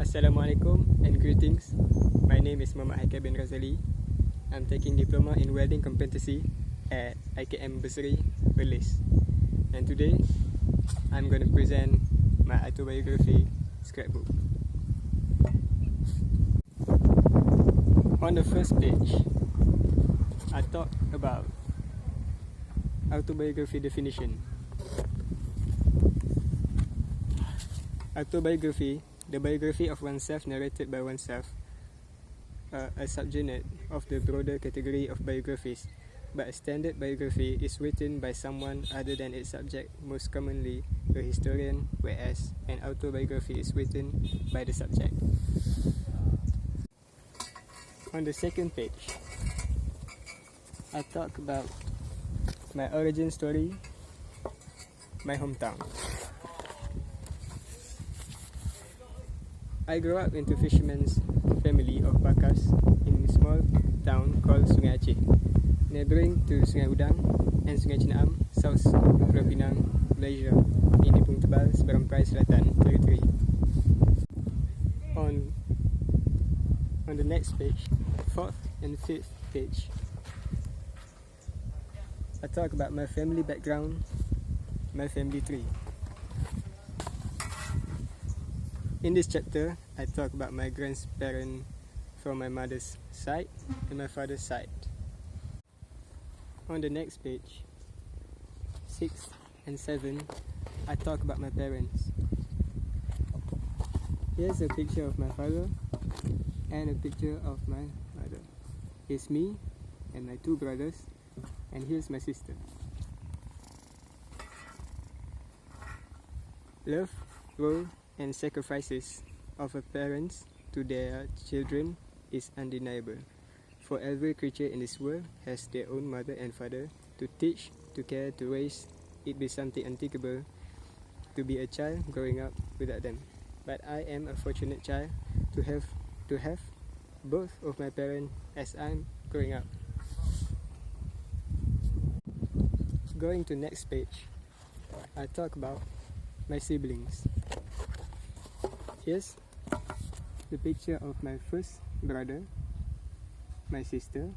Assalamualaikum and greetings. My name is Muhammad HAIKAL bin Razali. I'm taking diploma in welding competency at IKM BESERI, PERLIS. And today, I'm going to present my autobiography scrapbook. On the first page, I talk about autobiography definition. Autobiography, the biography of oneself narrated by oneself, a subunit of the broader category of biographies, but a standard biography is written by someone other than its subject, most commonly a historian, whereas an autobiography is written by the subject. On the second page, I talk about my origin story, my hometown. I grew up into fisherman's family of Bakas in a small town called Sungai Aceh, neighbouring to Sungai Udang and Sungai Cinaam, South Pulau Pinang, Malaysia, in Ipung Tebal, Seberang Selatan, Territory. On the next page, fourth and fifth page, I talk about my family background, my family tree. In this chapter, I talk about my grandparents from my mother's side and my father's side. On the next page, 6 and 7, I talk about my parents. Here's a picture of my father and a picture of my mother. Here's me and my two brothers, and here's my sister. Love, role, and sacrifices of a parents to their children is undeniable. For every creature in this world has their own mother and father to teach, to care, to raise. It be something unthinkable to be a child growing up without them. But I am a fortunate child to have both of my parents as I'm growing up. Going to next page, I talk about my siblings. Here's the picture of my first brother, my sister,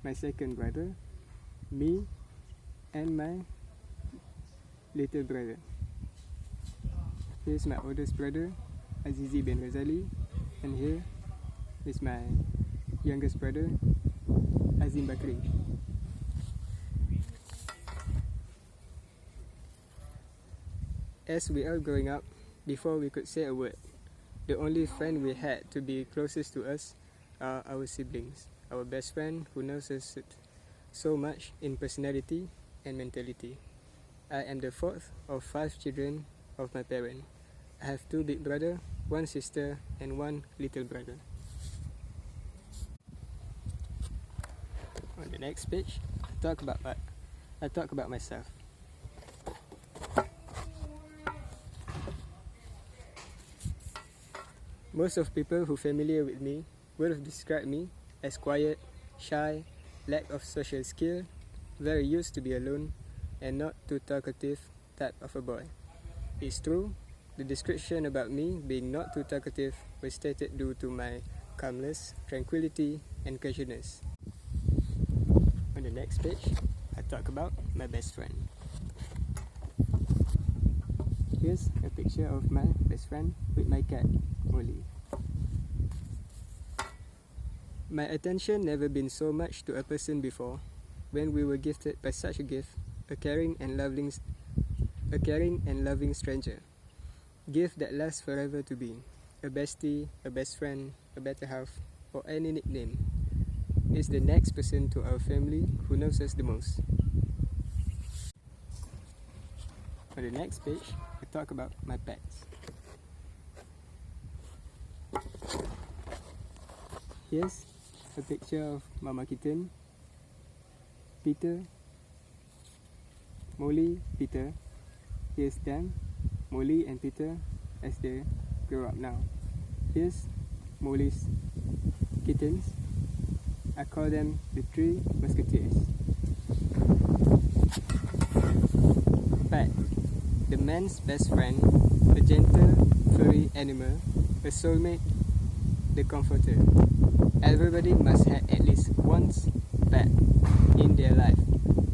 my second brother, me, and my little brother. Here's my oldest brother, Azizi bin Razali, and here is my youngest brother, Azim Bakri. As we are growing up, before we could say a word, the only friend we had to be closest to us are our siblings, our best friend who knows us so much in personality and mentality. I am the fourth of 5 children of my parents. I have 2 big brothers, 1 sister, and 1 little brother. On the next page, I talk about myself. Most of people who are familiar with me would have described me as quiet, shy, lack of social skill, very used to be alone, and not too talkative type of a boy. It's true, the description about me being not too talkative was stated due to my calmness, tranquility, and casualness. On the next page, I talk about my best friend. Here's a picture of my best friend with my cat, Molly. My attention never been so much to a person before. When we were gifted by such a gift, a caring and loving stranger. Gift that lasts forever to be. A bestie, a best friend, a better half, or any nickname. Is the next person to our family who knows us the most. On the next page, I talk about my pets. Here's a picture of Mama Kitten, Peter, Molly, Peter. Here's them, Molly and Peter, as they grow up now. Here's Molly's kittens. I call them the 3 musketeers. Pet, the man's best friend, a gentle, furry animal, a soulmate, the comforter. Everybody must have at least once pet in their life.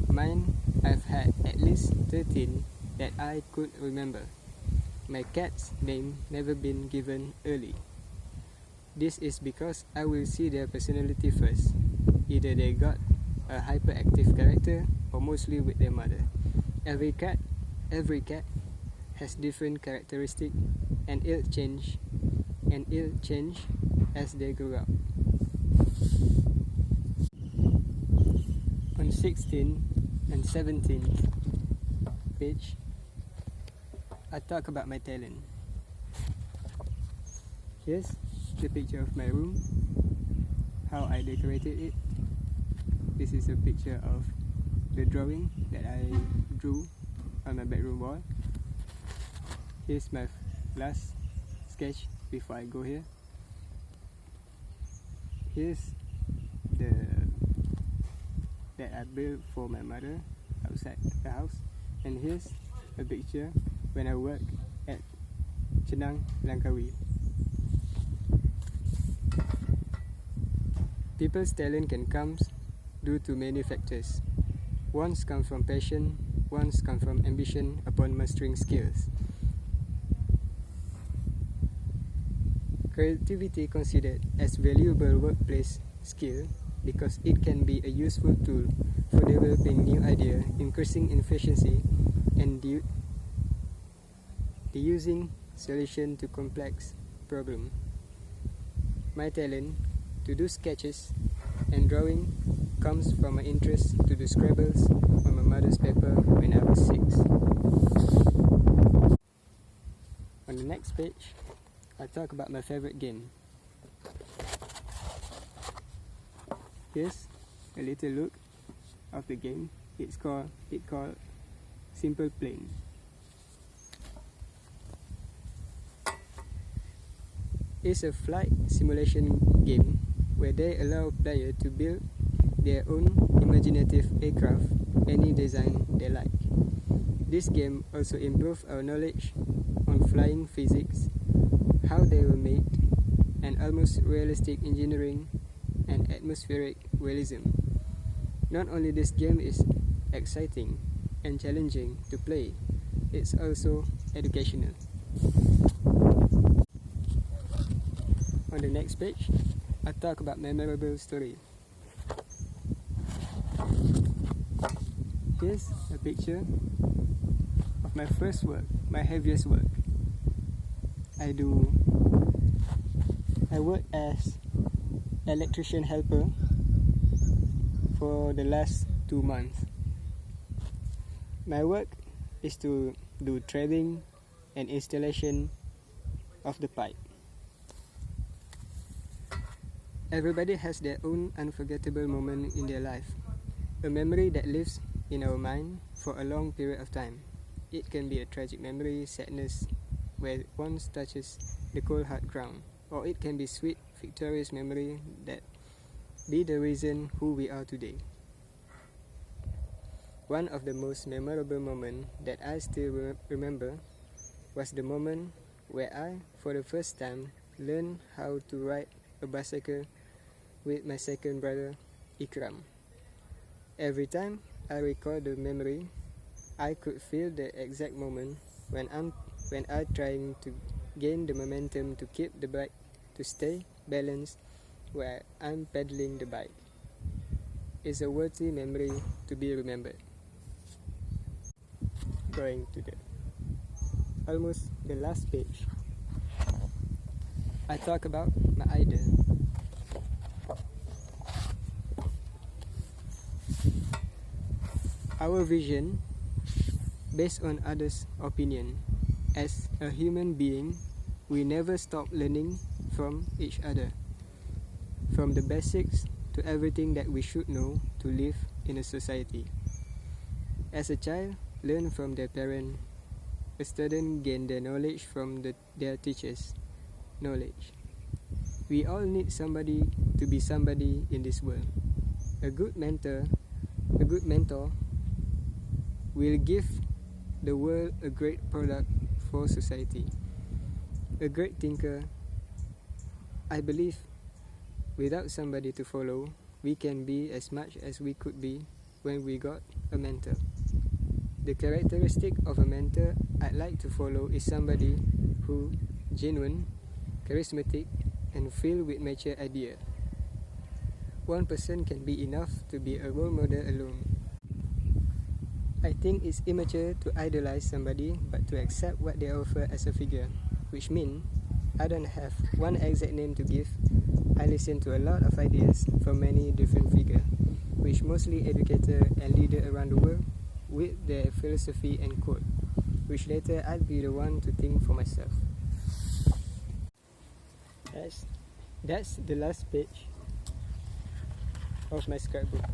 Mine, I've had at least 13 that I could remember. My cat's name never been given early. This is because I will see their personality first. Either they got a hyperactive character or mostly with their mother. Every cat has different characteristics and it'll change as they grow up. On 16th and 17th page, I talk about my talent. Here's the picture of my room, how I decorated it. This is a picture of the drawing that I drew on my bedroom wall. Here's my last sketch before I go here. Here's the that I built for my mother outside the house, and here's a picture when I work at Chenang, Langkawi. People's talent can come due to many factors. One's come from passion, one's come from ambition upon mastering skills. Creativity considered as valuable workplace skill because it can be a useful tool for developing new ideas, increasing efficiency, and using solution to complex problems. My talent to do sketches and drawing comes from my interest to do scribbles on my mother's paper when I was 6. On the next page, I talk about my favorite game. Here's a little look of the game. It's called Simple Plane. It's a flight simulation game where they allow players to build their own imaginative aircraft, any design they like. This game also improves our knowledge on flying physics, how they were made, and almost realistic engineering and atmospheric realism. Not only this game is exciting and challenging to play, it's also educational. On the next page, I talk about memorable story. Here's a picture of my first work, my heaviest work. I work as electrician helper for the last 2 months. My work is to do threading and installation of the pipe. Everybody has their own unforgettable moment in their life, a memory that lives in our mind for a long period of time. It can be a tragic memory, sadness, where one touches the cold hard ground, or it can be sweet, victorious memory that be the reason who we are today. One of the most memorable moments that I still remember was the moment where I, for the first time, learned how to ride a bicycle with my second brother, Ikram. Every time I recall the memory, I could feel the exact moment when I trying to gain the momentum to keep the bike to stay balanced while I'm pedaling the bike. It's a worthy memory to be remembered. Going to almost the last page, I talk about my idol. Our vision, based on others' opinion. As a human being, we never stop learning from each other, from the basics to everything that we should know to live in a society. As a child, learn from their parent. A student gain their knowledge from their teachers' knowledge. We all need somebody to be somebody in this world. A good mentor will give the world a great product for society. A great thinker I believe without somebody to follow, we can be as much as we could be when we got a mentor. The characteristic of a mentor I'd like to follow is somebody who genuine, charismatic, and filled with mature ideas. One person can be enough to be a role model alone. I think it's immature to idolize somebody but to accept what they offer as a figure, which means I don't have one exact name to give. I listen to a lot of ideas from many different figures, which mostly educators and leaders around the world with their philosophy and quote, which later I'll be the one to think for myself. That's the last page of my scrapbook.